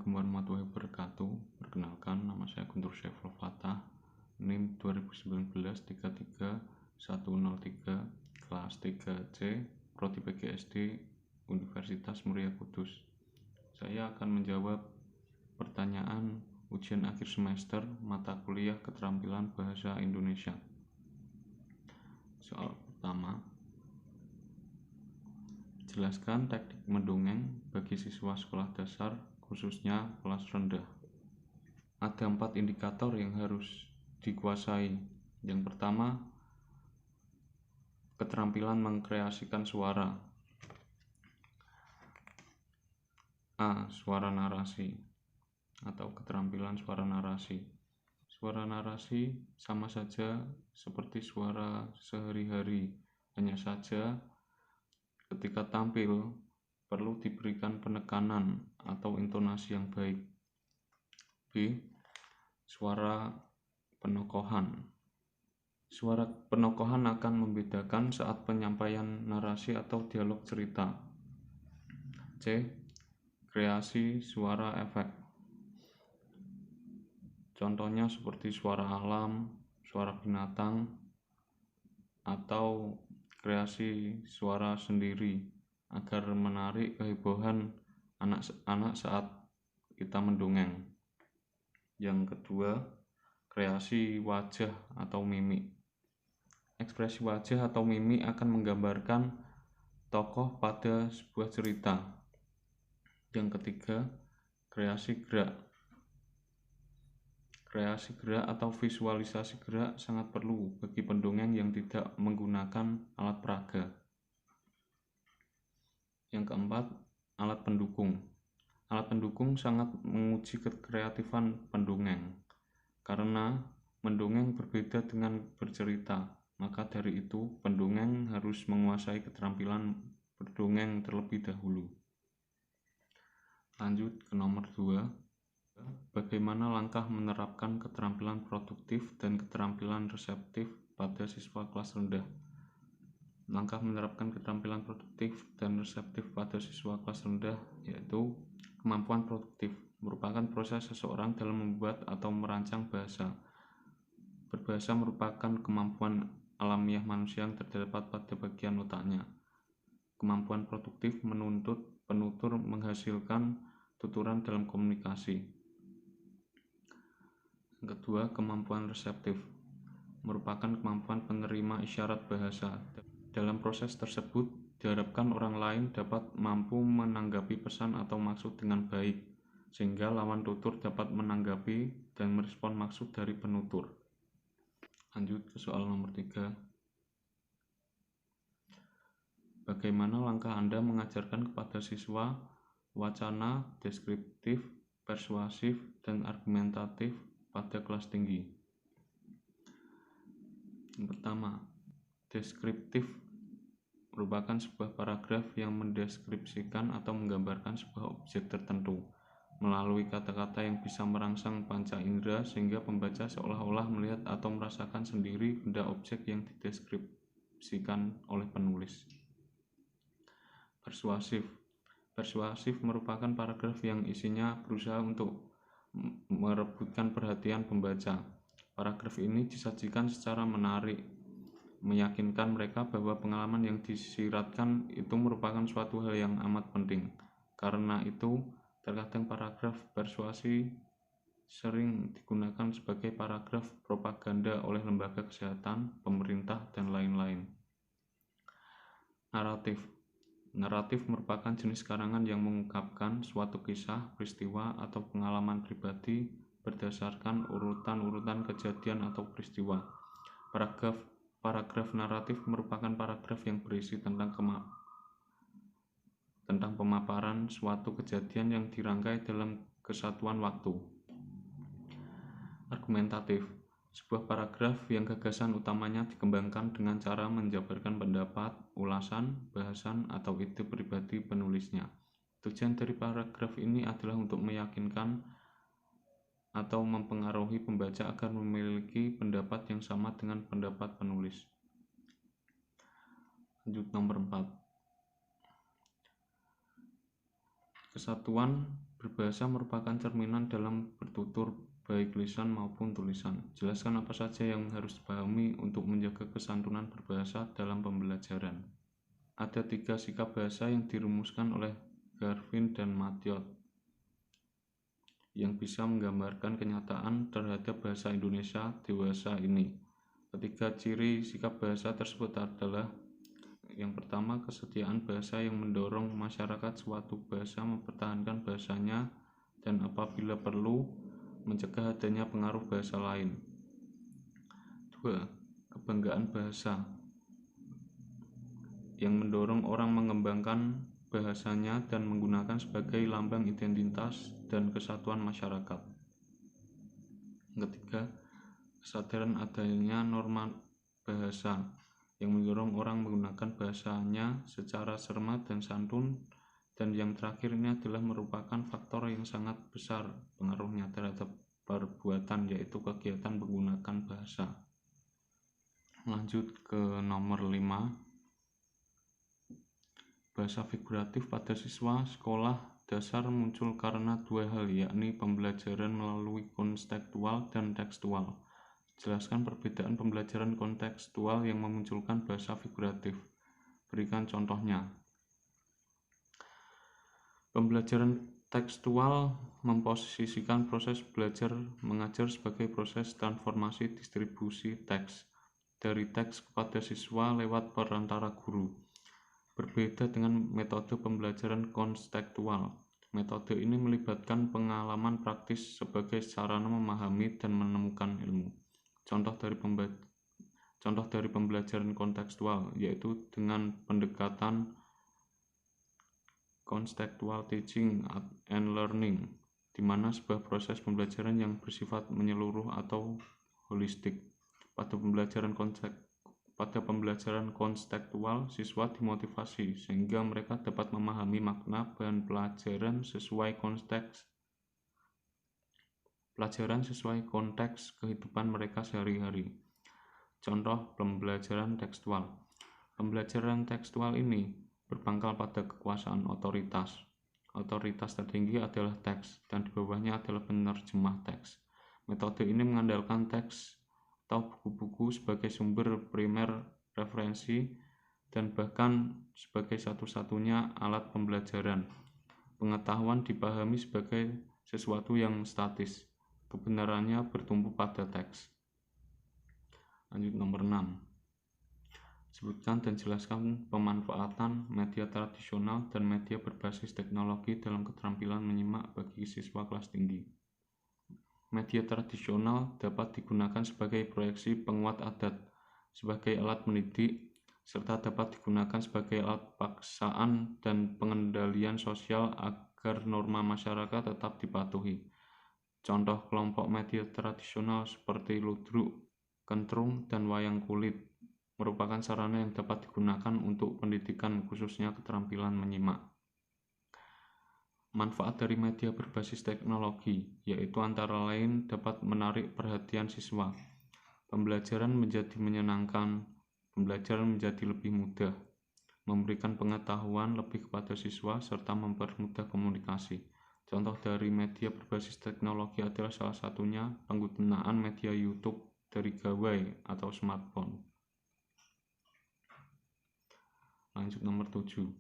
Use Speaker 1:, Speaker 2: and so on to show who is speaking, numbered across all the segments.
Speaker 1: Assalamualaikum warahmatullahi wabarakatuh. Perkenalkan, nama saya Guntur Syaiful Fatah, NIM 2019-33103, kelas 3C, Prodi PGSD, Universitas Muria Kudus. Saya akan menjawab pertanyaan ujian akhir semester mata kuliah Keterampilan Bahasa Indonesia. Soal pertama, jelaskan teknik mendongeng bagi siswa sekolah dasar, khususnya kelas rendah. Ada 4 indikator yang harus dikuasai. Yang pertama, keterampilan mengkreasikan suara. A. Suara narasi atau keterampilan suara narasi. Suara narasi sama saja seperti suara sehari-hari, hanya saja ketika tampil perlu diberikan penekanan atau intonasi yang baik. B. Suara penokohan. Suara penokohan akan membedakan saat penyampaian narasi atau dialog cerita. C. Kreasi suara efek. Contohnya seperti suara alam, suara binatang, atau kreasi suara sendiri agar menarik kehebohan anak-anak saat kita mendongeng. Yang kedua, kreasi wajah atau mimik. Ekspresi wajah atau mimik akan menggambarkan tokoh pada sebuah cerita. Yang ketiga, kreasi gerak. Kreasi gerak atau visualisasi gerak sangat perlu bagi pendongeng yang tidak menggunakan alat peraga. Yang keempat, alat pendukung. Alat pendukung sangat menguji kreatifan pendongeng, karena mendongeng berbeda dengan bercerita. Maka dari itu, pendongeng harus menguasai keterampilan berdongeng terlebih dahulu. Lanjut ke nomor 2. Bagaimana langkah menerapkan keterampilan produktif dan keterampilan reseptif pada siswa kelas rendah? Langkah menerapkan keterampilan produktif dan reseptif pada siswa kelas rendah yaitu kemampuan produktif, merupakan proses seseorang dalam membuat atau merancang bahasa. Berbahasa merupakan kemampuan alamiah manusia yang terdapat pada bagian otaknya. Kemampuan produktif menuntut penutur menghasilkan tuturan dalam komunikasi. Yang kedua, kemampuan reseptif merupakan kemampuan penerima isyarat bahasa. Dalam proses tersebut, diharapkan orang lain dapat mampu menanggapi pesan atau maksud dengan baik, sehingga lawan tutur dapat menanggapi dan merespon maksud dari penutur. Lanjut ke soal nomor 3. Bagaimana langkah Anda mengajarkan kepada siswa wacana, deskriptif, persuasif, dan argumentatif pada kelas tinggi? Yang pertama, deskriptif merupakan sebuah paragraf yang mendeskripsikan atau menggambarkan sebuah objek tertentu melalui kata-kata yang bisa merangsang panca indera sehingga pembaca seolah-olah melihat atau merasakan sendiri benda objek yang dideskripsikan oleh penulis. Persuasif merupakan paragraf yang isinya berusaha untuk merebutkan perhatian pembaca. Paragraf ini disajikan secara menarik, meyakinkan mereka bahwa pengalaman yang disiratkan itu merupakan suatu hal yang amat penting. Karena itu, terkadang paragraf persuasi sering digunakan sebagai paragraf propaganda oleh lembaga kesehatan, pemerintah, dan lain-lain. Naratif merupakan jenis karangan yang mengungkapkan suatu kisah, peristiwa, atau pengalaman pribadi berdasarkan urutan-urutan kejadian atau peristiwa. Paragraf naratif merupakan paragraf yang berisi tentang pemaparan suatu kejadian yang dirangkai dalam kesatuan waktu. Argumentatif, sebuah paragraf yang gagasan utamanya dikembangkan dengan cara menjabarkan pendapat, ulasan, bahasan, atau ide pribadi penulisnya. Tujuan dari paragraf ini adalah untuk meyakinkan atau mempengaruhi pembaca agar memiliki pendapat yang sama dengan pendapat penulis. Lanjut nomor 4. Kesatuan Berbahasa merupakan cerminan dalam bertutur, baik lisan maupun tulisan. Jelaskan apa saja yang harus dipahami untuk menjaga kesantunan berbahasa dalam pembelajaran. Ada 3 sikap bahasa yang dirumuskan oleh Garvin dan Mathiot yang bisa menggambarkan kenyataan terhadap bahasa Indonesia dewasa ini. Ketiga ciri sikap bahasa tersebut adalah: yang pertama, kesetiaan bahasa yang mendorong masyarakat suatu bahasa mempertahankan bahasanya dan apabila perlu mencegah adanya pengaruh bahasa lain. 2. Kebanggaan bahasa yang mendorong orang mengembangkan bahasanya dan menggunakan sebagai lambang identitas dan kesatuan masyarakat. Ketiga, kesadaran adanya norma bahasa yang mendorong orang menggunakan bahasanya secara cermat dan santun. Dan yang terakhir ini adalah merupakan faktor yang sangat besar pengaruhnya terhadap perbuatan, yaitu kegiatan menggunakan bahasa. Lanjut ke nomor 5. Bahasa figuratif pada siswa sekolah dasar muncul karena 2 hal, yakni pembelajaran melalui konstekstual dan tekstual. Jelaskan perbedaan pembelajaran kontekstual yang memunculkan bahasa figuratif. Berikan contohnya. Pembelajaran tekstual memposisikan proses belajar mengajar sebagai proses transformasi distribusi teks dari teks kepada siswa lewat perantara guru. Berbeda dengan metode pembelajaran kontekstual. Metode ini melibatkan pengalaman praktis sebagai sarana memahami dan menemukan ilmu. Contoh dari pembelajaran kontekstual yaitu dengan pendekatan contextual teaching and learning, di mana sebuah proses pembelajaran yang bersifat menyeluruh atau holistik. Pada pembelajaran kontekstual, siswa dimotivasi sehingga mereka dapat memahami makna bahan pelajaran sesuai konteks kehidupan mereka sehari-hari. Contoh pembelajaran tekstual. Pembelajaran tekstual ini berpangkal pada kekuasaan otoritas. Otoritas tertinggi adalah teks dan di bawahnya adalah penerjemah teks. Metode ini mengandalkan teks atau buku-buku sebagai sumber primer referensi dan bahkan sebagai satu-satunya alat pembelajaran. Pengetahuan dipahami sebagai sesuatu yang statis. Kebenarannya bertumpu pada teks. Lanjut nomor 6. Sebutkan dan jelaskan pemanfaatan media tradisional dan media berbasis teknologi dalam keterampilan menyimak bagi siswa kelas tinggi. Media tradisional dapat digunakan sebagai proyeksi penguat adat, sebagai alat mendidik, serta dapat digunakan sebagai alat paksaan dan pengendalian sosial agar norma masyarakat tetap dipatuhi. Contoh kelompok media tradisional seperti ludruk, kentrung, dan wayang kulit merupakan sarana yang dapat digunakan untuk pendidikan, khususnya keterampilan menyimak. Manfaat dari media berbasis teknologi, yaitu antara lain dapat menarik perhatian siswa. Pembelajaran menjadi menyenangkan, pembelajaran menjadi lebih mudah, memberikan pengetahuan lebih kepada siswa, serta mempermudah komunikasi. Contoh dari media berbasis teknologi adalah salah satunya penggunaan media YouTube dari gawai atau smartphone. Lanjut nomor 7.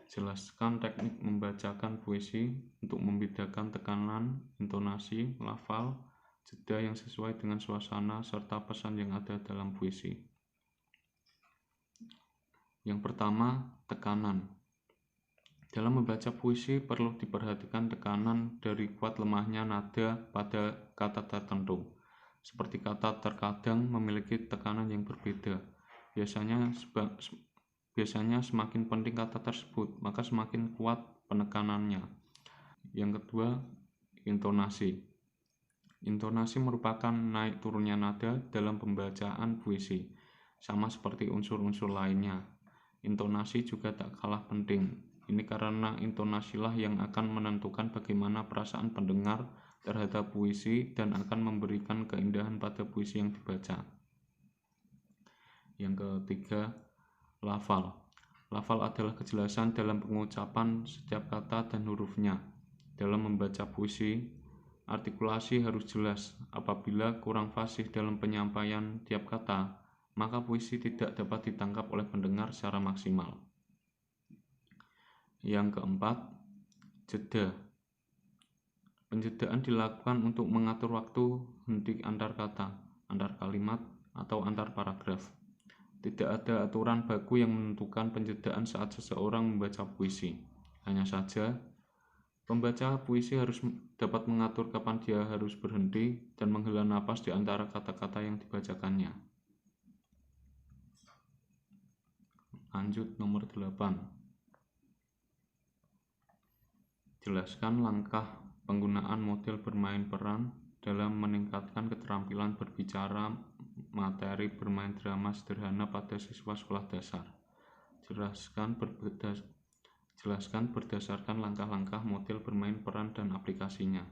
Speaker 1: Jelaskan teknik membacakan puisi untuk membedakan tekanan, intonasi, lafal, jeda yang sesuai dengan suasana, serta pesan yang ada dalam puisi. Yang pertama, tekanan. Dalam membaca puisi perlu diperhatikan tekanan dari kuat lemahnya nada pada kata tertentu. Seperti kata terkadang memiliki tekanan yang berbeda. Biasanya semakin penting kata tersebut, maka semakin kuat penekanannya. Yang kedua, intonasi. Intonasi merupakan naik turunnya nada dalam pembacaan puisi, sama seperti unsur-unsur lainnya. Intonasi juga tak kalah penting. Ini karena intonasilah yang akan menentukan bagaimana perasaan pendengar terhadap puisi dan akan memberikan keindahan pada puisi yang dibaca. Yang ketiga, lafal. Lafal adalah kejelasan dalam pengucapan setiap kata dan hurufnya. Dalam membaca puisi, artikulasi harus jelas. Apabila kurang fasih dalam penyampaian tiap kata, maka puisi tidak dapat ditangkap oleh pendengar secara maksimal. Yang keempat, jeda. Penjedaan dilakukan untuk mengatur waktu henti antar kata, antar kalimat, atau antar paragraf. Tidak ada aturan baku yang menentukan penjedaan saat seseorang membaca puisi. Hanya saja, pembaca puisi harus dapat mengatur kapan dia harus berhenti dan menghela napas di antara kata-kata yang dibacakannya. Lanjut nomor 8. Jelaskan langkah penggunaan model bermain peran dalam meningkatkan keterampilan berbicara materi bermain drama sederhana pada siswa sekolah dasar. Jelaskan berdasarkan langkah-langkah model bermain peran dan aplikasinya.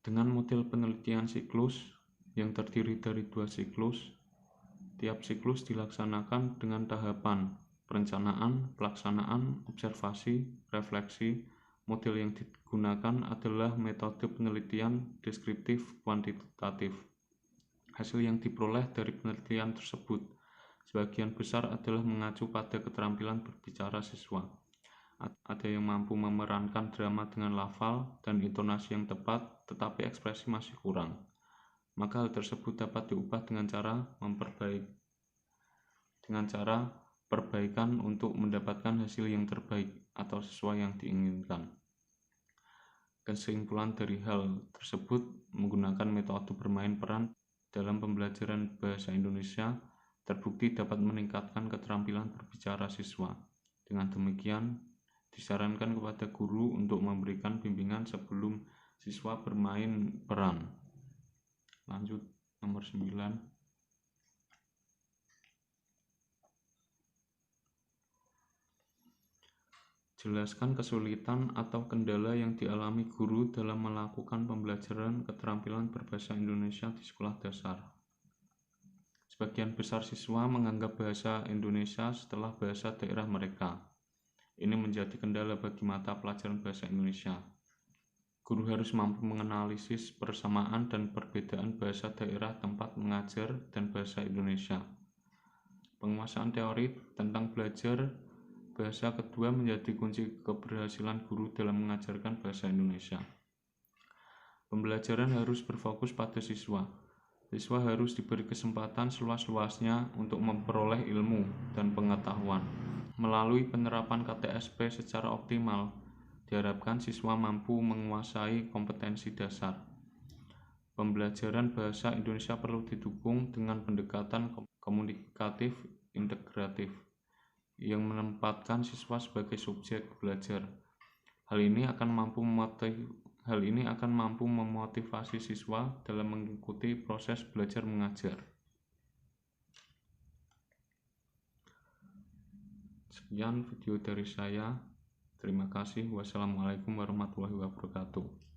Speaker 1: Dengan model penelitian siklus yang terdiri dari 2 siklus, tiap siklus dilaksanakan dengan tahapan perencanaan, pelaksanaan, observasi, refleksi. Model yang digunakan adalah metode penelitian deskriptif kuantitatif. Hasil yang diperoleh dari penelitian tersebut sebagian besar adalah mengacu pada keterampilan berbicara siswa. Ada yang mampu memerankan drama dengan lafal dan intonasi yang tepat, tetapi ekspresi masih kurang. Maka hal tersebut dapat diubah dengan cara perbaikan untuk mendapatkan hasil yang terbaik atau sesuai yang diinginkan. Kesimpulan dari hal tersebut, menggunakan metode bermain peran dalam pembelajaran bahasa Indonesia terbukti dapat meningkatkan keterampilan berbicara siswa. Dengan demikian, disarankan kepada guru untuk memberikan bimbingan sebelum siswa bermain peran. Lanjut nomor 9. Jelaskan kesulitan atau kendala yang dialami guru dalam melakukan pembelajaran keterampilan berbahasa Indonesia di sekolah dasar. Sebagian besar siswa menganggap bahasa Indonesia setelah bahasa daerah mereka. Ini menjadi kendala bagi mata pelajaran bahasa Indonesia. Guru harus mampu menganalisis persamaan dan perbedaan bahasa daerah tempat mengajar dan bahasa Indonesia. Penguasaan teori tentang belajar bahasa kedua menjadi kunci keberhasilan guru dalam mengajarkan bahasa Indonesia. Pembelajaran harus berfokus pada siswa. Siswa harus diberi kesempatan seluas-luasnya untuk memperoleh ilmu dan pengetahuan. Melalui penerapan KTSP secara optimal, diharapkan siswa mampu menguasai kompetensi dasar. Pembelajaran bahasa Indonesia perlu didukung dengan pendekatan komunikatif integratif yang menempatkan siswa sebagai subjek belajar. Hal ini akan mampu memotivasi siswa dalam mengikuti proses belajar mengajar. Sekian video dari saya. Terima kasih. Wassalamualaikum warahmatullahi wabarakatuh.